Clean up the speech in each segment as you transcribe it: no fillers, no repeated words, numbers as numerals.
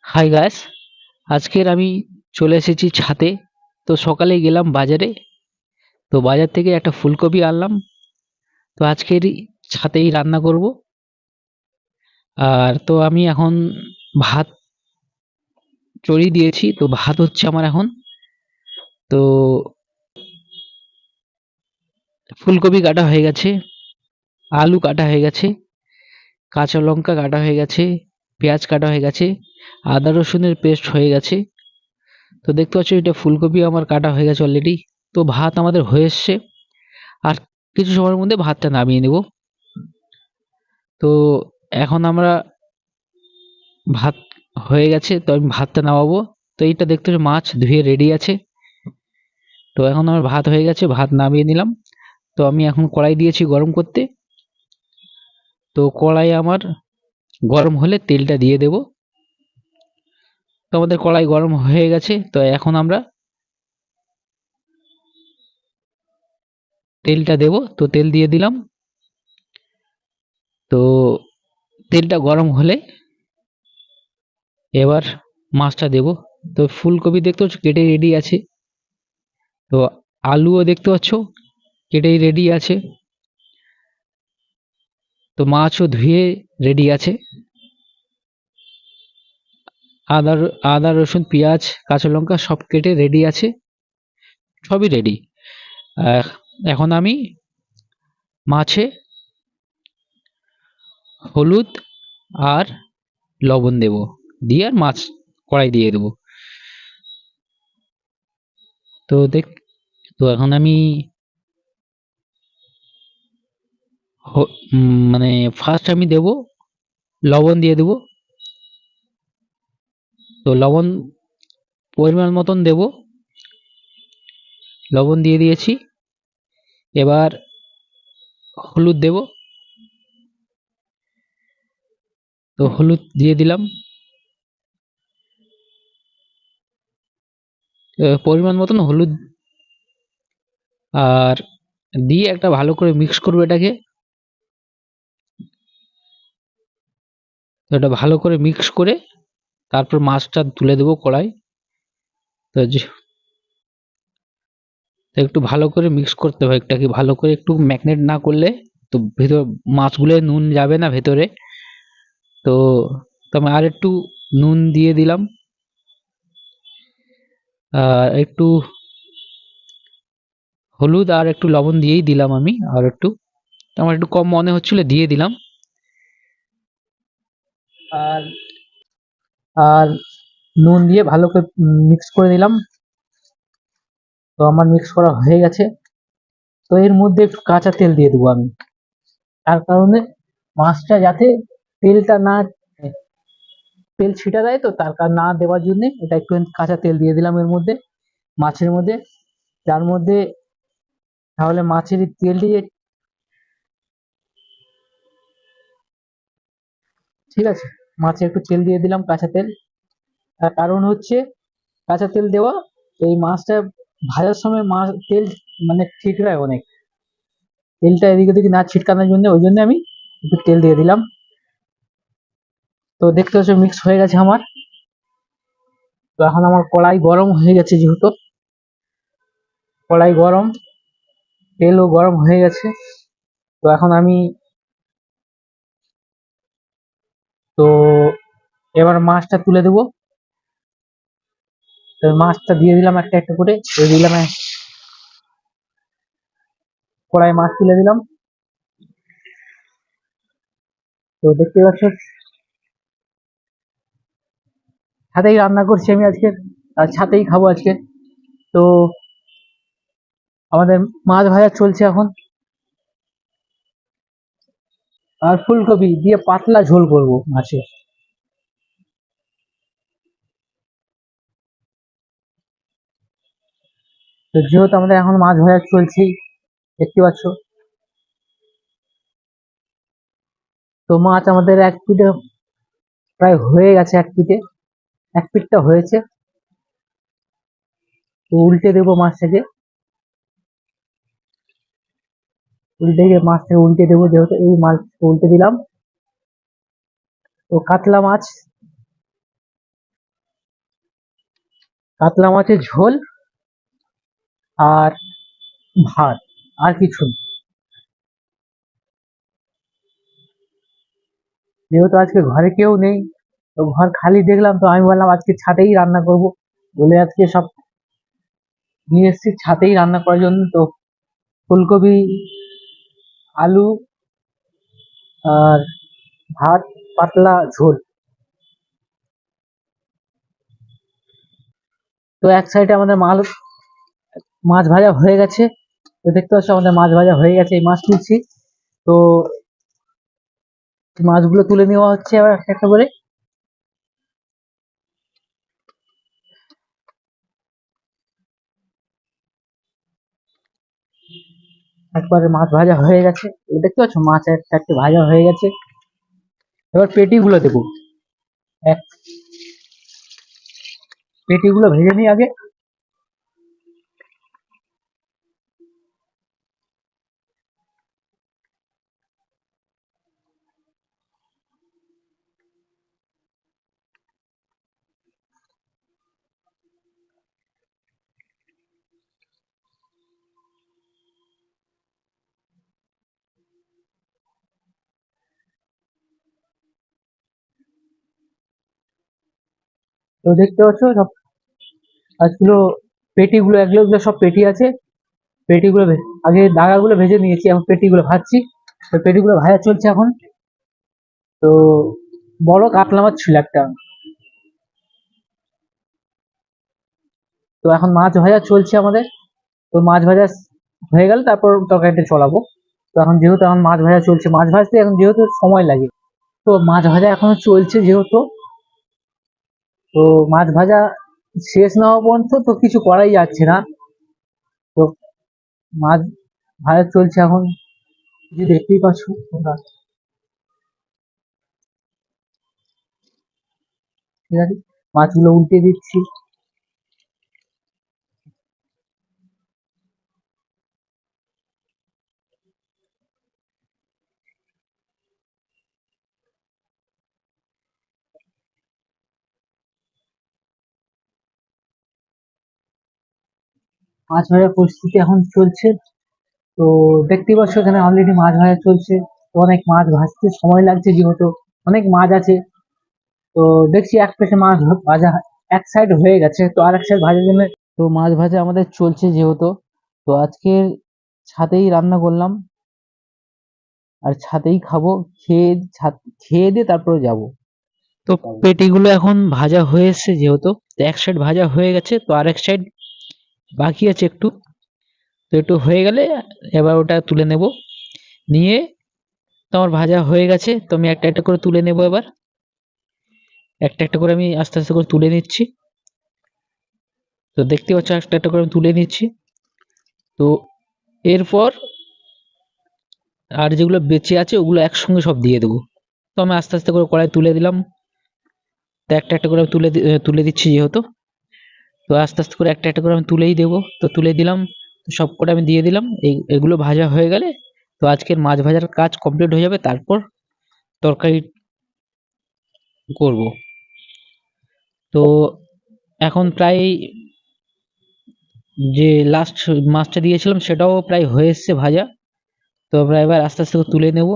Hi guys, আজকের আমি চলে এসেছি ছাদে। তো সকালে গেলাম বাজারে। তো বাজার থেকে একটা ফুলকপি আনলাম। তো আজকের ছাদেই রান্না করব। আর তো আমি এখন ভাত চড়িয়ে দিয়েছি, তো ভাত হচ্ছে আমার এখন। তো ফুলকপি কাটা হয়ে গেছে, আলু কাটা হয়ে গেছে, কাঁচা লঙ্কা কাটা হয়ে গেছে, পেঁয়াজ কাটা হয়ে গেছে, আদা রসুনের পেস্ট হয়ে গেছে। তো দেখতে পাচ্ছ এটা ফুলকপি আমার কাটা হয়ে গেছে অলরেডি। তো ভাত আমাদের হয়ে এসছে, আর কিছু সময়ের মধ্যে ভাতটা নামিয়ে নেব। তো এখন আমরা ভাত হয়ে গেছে, তো আমি ভাতটা নামাবো। তো এইটা দেখতে পাচ্ছ মাছ ধুয়ে রেডি আছে। তো এখন আমার ভাত হয়ে গেছে, ভাত নামিয়ে নিলাম। তো আমি এখন কড়াই দিয়েছি গরম করতে। তো কড়াই আমার গরম হলে তেলটা দিয়ে দেব। তো আমাদের কড়াই গরম হয়ে গেছে, তো এখন আমরা তেলটা দেব। তো তেল দিয়ে দিলাম। তো তেলটা গরম হলে এবার মাছটা দেব। তো ফুলকপি দেখতে পাচ্ছ কেটে রেডি আছে। তো আলুও দেখতে পাচ্ছ কেটেই রেডি আছে। তো মাছও ধুয়ে রেডি আছে। আদা আদা রসুন পেঁয়াজ কাঁচা লঙ্কা সব কেটে রেডি আছে, সবই রেডি। এখন আমি মাছে হলুদ আর লবণ দেব, দিয়ে আর মাছ কড়াই দিয়ে দেবো। তো তো এখন আমি মানে ফার্স্ট আমি দেব লবণ দিয়ে দেব। তো লবণ পরিমাণ মতন দেব, লবণ দিয়ে দিয়েছি। এবার হলুদ দেব। তো হলুদ দিয়ে দিলাম। পরিমাণ মতন হলুদ আর দিয়ে একটা ভালো করে মিক্স করবো এটাকে। তো এটা ভালো করে মিক্স করে তারপর মাছটা তুলে দেবো কড়াই। তো তো একটু ভালো করে মিক্স করতে হবে, এটাকে ভালো করে একটু ম্যাগনেট না করলে তো ভেতর মাছগুলো নুন যাবে না ভেতরে। তো আমি আর একটু নুন দিয়ে দিলাম, আর একটু হলুদ আর একটু লবণ দিয়েই দিলাম আমি আর একটু। আমার একটু কম মনে হচ্ছিল দিয়ে দিলাম। আর আর নুন দিয়ে ভালো করে মিক্স করে দিলাম। তো আমার মিক্স করা হয়ে গেছে। তো এর মধ্যে একটু কাঁচা তেল দিয়ে দেবো আমি, তার কারণে মাছটা যাতে তেলটা না তেল ছিটা দেয়, তো তার কারণ না দেওয়ার জন্য এটা একটু কাঁচা তেল দিয়ে দিলাম এর মধ্যে, মাছের মধ্যে। যার মধ্যে তাহলে মাছের তেলটি, ঠিক আছে, মাছে একটু তেল দিয়ে দিলাম কাঁচা তেল। তার কারণ হচ্ছে কাঁচা তেল দেওয়া, এই মাছটা ভাজার সময় মাছ তেল মানে ছিটকায় অনেক, তেলটা এদিকে ওদিকে না ছিটকানোর জন্য, ওই জন্য আমি একটু তেল দিয়ে দিলাম। তো দেখতে হচ্ছে মিক্স হয়ে গেছে আমার। তো এখন আমার কড়াই গরম হয়ে গেছে, যেহেতু কড়াই গরম, তেলও গরম হয়ে গেছে। তো এখন আমি, তো এবার মাছটা তুলে দেবো। তো মাছটা দিয়ে দিলাম একটা একটা করে, দিয়ে দিলাম কড়াই মাছ তুলে দিলাম। তো দেখতে পাচ্ছ ছাদেই রান্না করছি আমি আজকে, আর ছাদেই খাবো আজকে। তো আমাদের মাছ ভাজা চলছে এখন, আর ফুলকপি দিয়ে পাতলা ঝোল করব মাছের। তো যেহেতু আমাদের এখন মাছ ভাজা চলছেই, দেখতে পাচ্ছ। তো মাছ আমাদের এক পিঠে প্রায় হয়ে গেছে, এক পিঠে এক পিঠটা হয়েছে। তো উল্টে দেবো মাছটাকে, মাছটাকে উল্টে দেবো, যেহেতু এই মাছ উল্টে দিলাম। তো কাতলা মাছ, কাতলা মাছের ঝোল আর ভাত, আর কিছু না। যেহেতু আজকে ঘরে কেউ নেই, তো ঘর খালি দেখলাম, তো আমি বললাম আজকে ছাদেই রান্না করব বলে আজকে সব নিয়ে এসেছি ছাদেই রান্না করার জন্য। তো ফুলকপি, আলু আর ভাত, পাতলা ঝোল। তো এক সাইডে আমাদের মাছ ভাজা হয়ে গেছে। তো দেখতে পাচ্ছ আমাদের মাছ ভাজা হয়ে গেছে, এই মাছ তুলছি। তো মাছগুলো তুলে নেওয়া হচ্ছে আবার একটা একটা করে। একবারে মাছ ভাজা হয়ে গেছে, দেখতে পাচ্ছ মাছ একটা একটা ভাজা হয়ে গেছে। এবার পেটিগুলো দেবো, এক পেটিগুলো ভেজে নিই আগে। তো দেখতে পাচ্ছ সব আজগুলো পেটিগুলো, এগুলো এগুলো সব পেটি আছে। পেটিগুলো আগে দাগাগুলো ভেজে নিয়েছি, এখন পেটিগুলো ভাজছি। তো পেটিগুলো ভাজা চলছে এখন। তো বড় কাতলা মাছ ছিল একটা। তো এখন মাছ ভাজা চলছে আমাদের। তো মাছ ভাজা হয়ে গেলে তারপর তরকারিটা চড়াবো। তো এখন যেহেতু এখন মাছ ভাজা চলছে, মাছ ভাজতে এখন যেহেতু সময় লাগে, তো মাছ ভাজা এখনো চলছে যেহেতু, তো মাছ ভাজা শেষ না হওয়া পর্যন্ত তো কিছু করাই যাচ্ছে না। তো মাছ ভাজা চলছে এখন, যে দেখতেই পাচ্ছ তোমরা। ঠিক আছে, মাছগুলো উল্টে দিচ্ছি। মাছ ভাজার প্রস্তুতি এখন চলছে। তো দেখতেই পাচ্ছ এখানে অলরেডি মাছ ভাজা চলছে। তো অনেক মাছ ভাজতে সময় লাগছে যেহেতু অনেক মাছ আছে। তো দেখছি এক পেশে মাছ ভাজা এক সাইড হয়ে গেছে, তো আরেক সাইড ভাজার জন্য। তো মাছ ভাজা আমাদের চলছে যেহেতু, তো আজকে ছাদেই রান্না করলাম, আর ছাদেই খাবো। খেয়ে দিয়ে তারপরে যাব। তো পেটিগুলো এখন ভাজা হয়ে এসছে যেহেতু, তো এক সাইড ভাজা হয়ে গেছে, তো আরেক সাইড বাকি আছে একটু। তো একটু হয়ে গেলে এবার ওটা তুলে নেব। নিয়ে তোমার ভাজা হয়ে গেছে, তো আমি একটা একটা করে তুলে নেব। এবার একটা একটা করে আমি আস্তে আস্তে করে তুলে নিচ্ছি। তো দেখতে পাচ্ছ একটা একটা করে আমি তুলে নিচ্ছি। তো এরপর আর যেগুলো বেঁচে আছে ওগুলো একসঙ্গে সব দিয়ে দেবো। তো আমি আস্তে আস্তে করে কড়াই তুলে দিলাম। তো একটা একটা করে তুলে দিচ্ছি যেহেতু, তো আস্তে আস্তে করে একটা একটা করে আমি তুলেই দেবো। তো তুলে দিলাম, তো সব কটা আমি দিয়ে দিলাম। এগুলো ভাজা হয়ে গেলে তো আজকের মাছ ভাজার কাজ কমপ্লিট হয়ে যাবে, তারপর তরকারি করব। তো এখন প্রায় যে লাস্ট মাছটা দিয়েছিলাম সেটাও প্রায় হয়ে এসছে ভাজা। তো আমরা এবার আস্তে আস্তে করে তুলে নেব।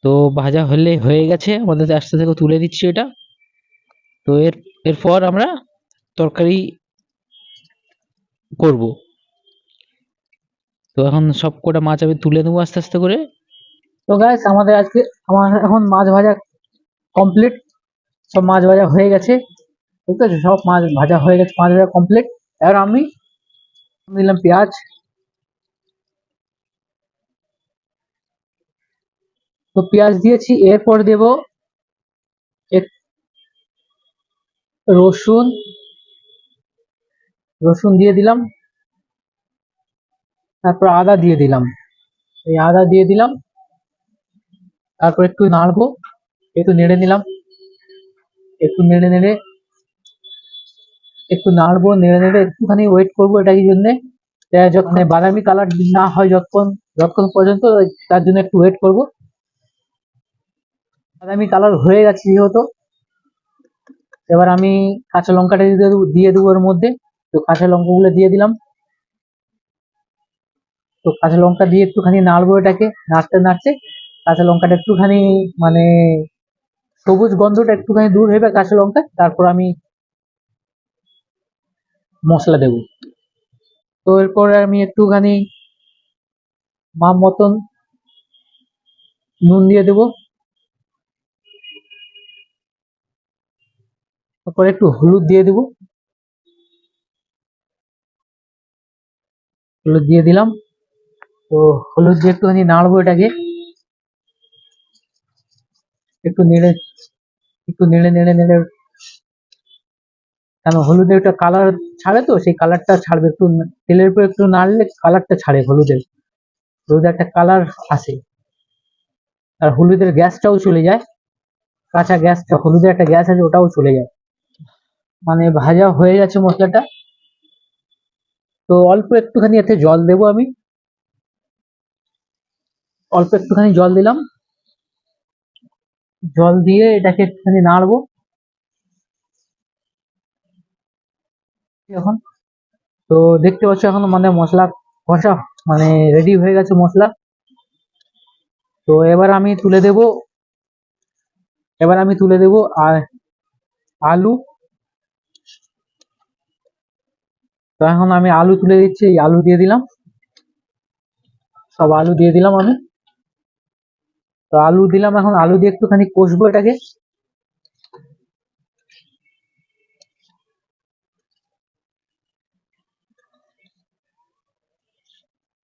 তো ভাজা হলে হয়ে গেছে আমাদের, আস্তে আস্তে করে তুলে দিচ্ছি এটা। তো এরপর আমরা তরকারি করব। তো এখন সব কটা মাছ আমি তুলে নেবো আস্তে আস্তে করে। তো গাইস আমার এখন মাছ ভাজা কমপ্লিট। সব মাছ ভাজা হয়ে গেছে, ঠিক আছে, সব মাছ ভাজা হয়ে গেছে, মাছ ভাজা কমপ্লিট। এবার আমি দিলাম পেঁয়াজ। তো পেঁয়াজ দিয়েছি, এরপর দেব রসুন। রসুন দিয়ে দিলাম, তারপর আদা দিয়ে দিলাম। এই আদা দিয়ে দিলাম, তারপর একটু নাড়বো, একটু নেড়ে নিলাম। একটু নেড়ে নেড়ে একটু নাড়বো, নেড়ে নেড়ে একটুখানি ওয়েট করবো। এটা কি জন্য, যখন বাদামি কালার না হয়, যতক্ষণ যতক্ষণ পর্যন্ত, তার জন্য একটু ওয়েট করব। বাদামি কালার হয়ে গেছে যেহেতু, এবার আমি কাঁচা লঙ্কাটা দিয়ে দেবো এর মধ্যে। তো কাঁচা লঙ্কাগুলো দিয়ে দিলাম। তো কাঁচা লঙ্কা দিয়ে একটুখানি নাড়বো এটাকে, নাড়তে নাড়তে কাঁচা লঙ্কাটা একটুখানি মানে সবুজ গন্ধটা একটুখানি দূর হবে কাঁচা লঙ্কা, তারপর আমি মশলা দেব। তো এরপরে আমি একটুখানি মাপ মতন নুন দিয়ে দেবো, তারপরে একটু হলুদ দিয়ে দেবো, হলুদ দিয়ে দিলাম। তো হলুদ দিয়ে একটুখানি নাড়বো এটাকে, একটু নেড়ে একটু নেড়ে নেড়ে নেড়ে, কেন হলুদের একটা কালার ছাড়ে, তো সেই কালারটা ছাড়বে, একটু তেলের উপর একটু নাড়লে কালারটা ছাড়ে হলুদের, হলুদের একটা কালার আসে, আর হলুদের গ্যাসটাও চলে যায়, কাঁচা গ্যাসটা, হলুদের একটা গ্যাস আছে ওটাও চলে যায়। মানে ভাজা হয়ে যাচ্ছে মশলাটা। তো অল্প একটুখানি এতে জল দেবো আমি, অল্প একটুখানি জল দিলাম, জল দিয়ে এটাকে একটুখানি নাড়বো এখন। তো দেখতে পাচ্ছ এখন মানে মশলা কষা মানে রেডি হয়ে গেছে মশলা। তো এবার আমি তুলে দেব আর আলু। তো এখন আমি আলু তুলে দিচ্ছি, এই আলু দিয়ে দিলাম, সব আলু দিয়ে দিলাম আমি। তো আলু দিলাম, এখন আলু দিয়ে একটুখানি কষবো এটাকে।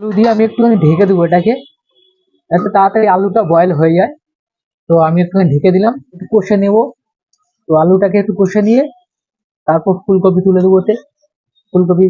আলু দিয়ে আমি একটুখানি ঢেকে দেবো এটাকে, এত তাড়াতাড়ি আলুটা বয়েল হয়ে যায়। তো আমি একটুখানি ঢেকে দিলাম, একটু কষে নেব। তো আলুটাকে একটু কষে নিয়ে তারপর ফুলকপি তুলে দেবো ওতে, ফুলকপি।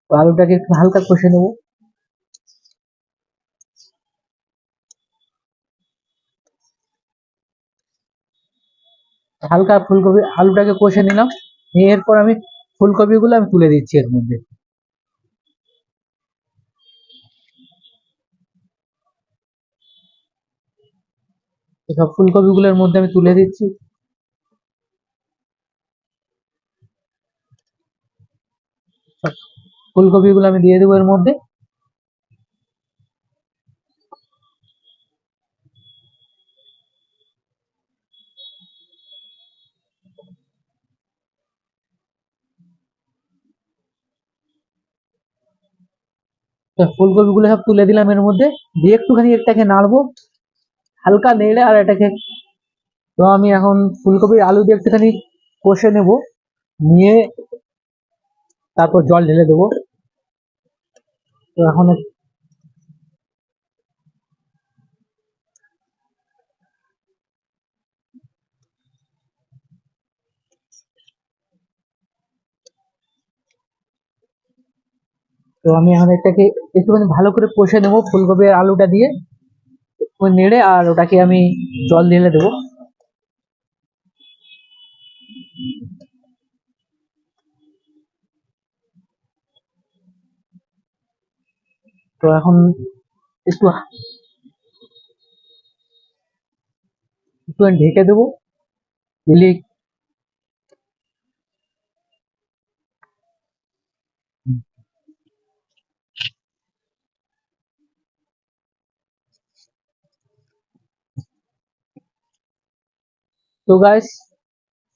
তো আলুটাকে একটু হালকা কষে নেব, হালকা ফুলকপি আলুটাকে কষে নিলাম, নিয়ে এরপর আমি ফুলকপিগুলো আমি তুলে দিচ্ছি এর মধ্যে। তো সব ফুলকপিগুলোর মধ্যে আমি তুলে দিচ্ছি। সব ফুলকপিগুলো আমি দিয়ে দেবো এর মধ্যে। তো ফুলকপিগুলো সব তুলে দিলাম এর মধ্যে, দিয়ে একটুখানি এটাকে নাড়বো, হালকা নেড়ে আর এটাকে। তো আমি এখন ফুলকপি আলু দিয়ে একটুখানি কষে নেব, নিয়ে তারপর জল ঢেলে দেবো। তো এখন আমি এটাকে একটুখানি ভালো করে কষে নেবো ফুলকপি আর আলুটা দিয়ে, একটু নেড়ে আর ওটাকে আমি জল ঢেলে দেবো। তো এখন একটু একটু ঢেকে দেবো, দিলে। তো গাইস,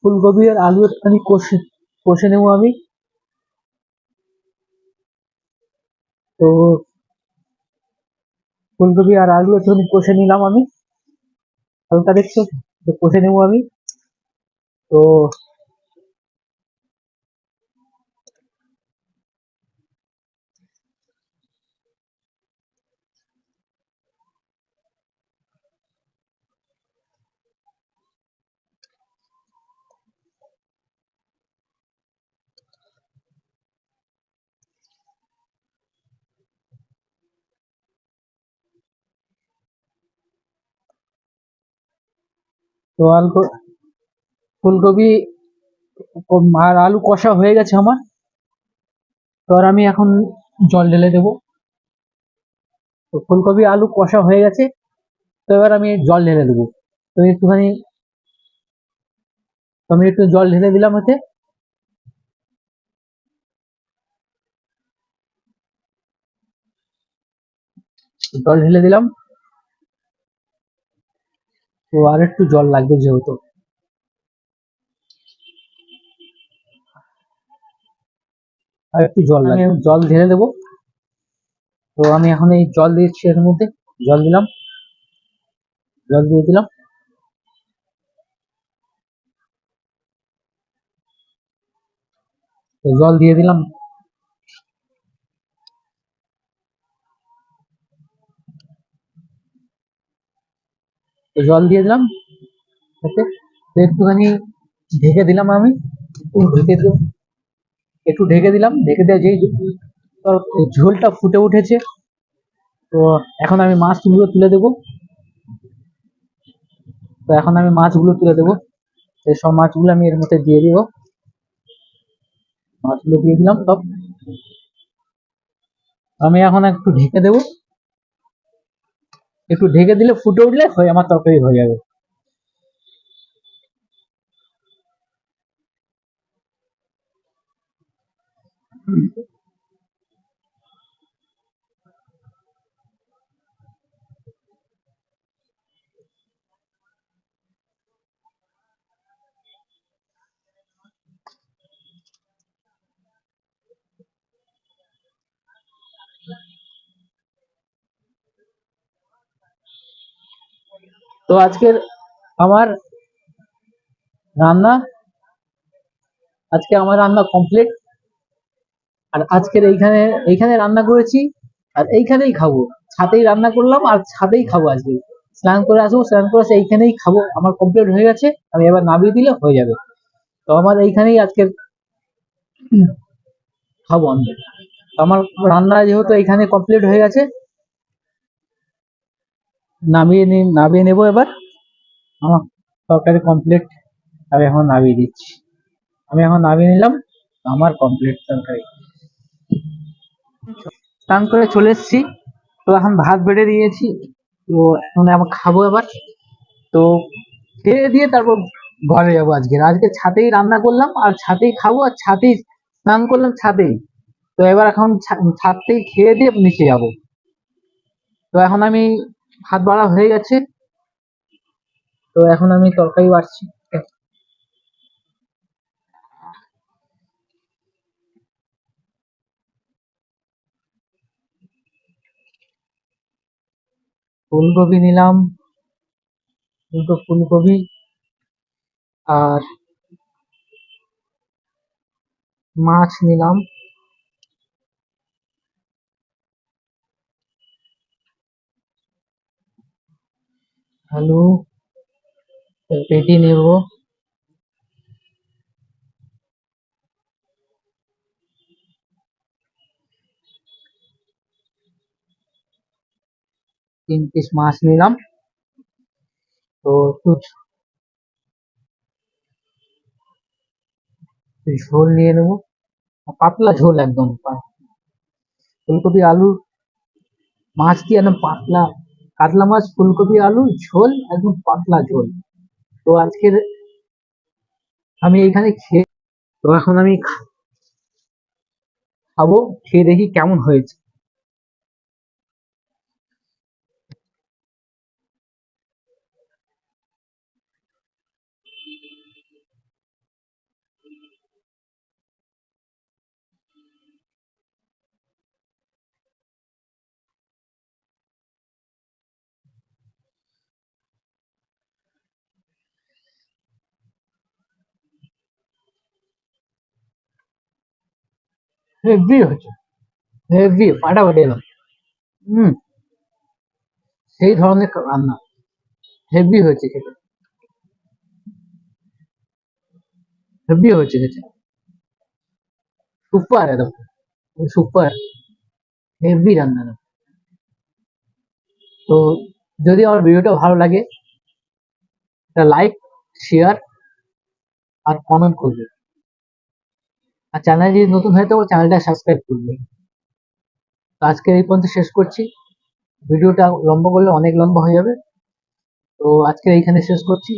ফুলকপি আর আলু একটুখানি কষে কষে নেবো আমি। তো ফুলকপি আর আলু একটুখানি কষে নিলাম আমি, হালকা দেখছো, তো কষে নেবো আমি। তো তো ফুলকপি আর আলু কষা হয়ে গেছে আমার। তো আর আমি এখন জল ঢেলে দেবো। তো ফুলকপি আলু কষা হয়ে গেছে, তো এবার আমি জল ঢেলে দেবো। তো একটুখানি তো আমি একটু জল ঢেলে দিলাম ওতে, জল ঢেলে দিলাম। তো আর একটু জল লাগবে, যেহেতু আর একটু জল লাগবে, জল ঢেলে দেবো। তো আমি এখন এই জল দিচ্ছি, এর মধ্যে জল দিলাম, জল দিয়ে দিলাম। তো জল দিয়ে দিলাম, তো জল দিয়ে দিলাম ওকে। তো একটুখানি ঢেকে দিলাম আমি, একটু ঢেকে দিলাম, ঢেকে দিয়ে যেই ঝোলটা ফুটে উঠেছে, তো এখন আমি মাছগুলো তুলে দেবো। তো এখন আমি মাছগুলো তুলে দেবো, সেই সব মাছগুলো আমি এর মধ্যে দিয়ে দিব। মাছগুলো দিয়ে দিলাম সব। আমি এখন একটু ঢেকে দেবো, একটু ঢেকে দিলে ফুটে উঠলে হয়ে আমার তরকারি হয়ে যাবে। তো আজকের আমার রান্না, আজকে আমার রান্না কমপ্লিট। আর আজকের এইখানে এইখানে রান্না করেছি, আর এইখানেই খাবো। ছাদেই রান্না করলাম আর ছাদেই খাবো আজকে। স্নান করে আসবো, স্নান করে এসে এইখানেই খাবো, আমার কমপ্লিট হয়ে গেছে। আমি এবার নামিয়ে দিলে হয়ে যাবে। তো আমার এইখানেই আজকে খাবো আমি। তো আমার রান্না যেহেতু এইখানে কমপ্লিট হয়ে গেছে, নামিয়ে নেবো এবার। আমার তরকারি কমপ্লিট, আমি এখন নামিয়ে দিচ্ছি। আমি এখন নামিয়ে নিলাম, আমার কমপ্লিট তরকারি। স্নান করে চলে এসেছি, তো এখন ভাত বেড়ে দিয়েছি। তো এখন আবার খাবো এবার। তো খেয়ে দিয়ে তারপর ঘরে যাবো। আজকে ছাদেই রান্না করলাম, আর ছাদেই খাবো, আর ছাদেই স্নান করলাম ছাদেই। তো এবার এখন ছাদ থেকে খেয়ে দিয়ে নিচে যাবো। তো এখন আমি ভাত বাড়া হয়ে গেছে, তো এখন আমি তরকারি বাড়ছি। ফুলকপি নিলাম, দুটো ফুলকপি, আর মাছ নিলাম, আলু, পেটি নেব, 3 পিস মাছ নিলাম। তো একটু ঝোল নিয়ে নেবো, পাতলা ঝোল একদম। ফুলকপি আলু মাছ দিয়ে একদম পাতলা, কাতলা মাছ ফুলকপি আলু ঝোল, একদম পাতলা ঝোল। তো আজকের আমি এইখানে খেয়ে, তো এখন আমি খাবো, খেয়ে দেখি কেমন হয়েছে। হেভি হয়েছে, হেভি ফাটাফাটি এলাম। হম, সেই ধরনের রান্না, হেভি হয়েছে খেতে, হেভি হয়েছে খেতে, সুপার একদম, সুপার, হেভি রান্না। তো যদি আমার ভিডিওটা ভালো লাগে, একটা লাইক, শেয়ার আর কমেন্ট করবে। আর চ্যানেল যদি নতুন হয়ে থাকো, চ্যানেলটা সাবস্ক্রাইব করবে। তো আজকে এই পর্যন্ত শেষ করছি। ভিডিওটা লম্বা করলে অনেক লম্বা হয়ে যাবে, তো আজকে এইখানে শেষ করছি।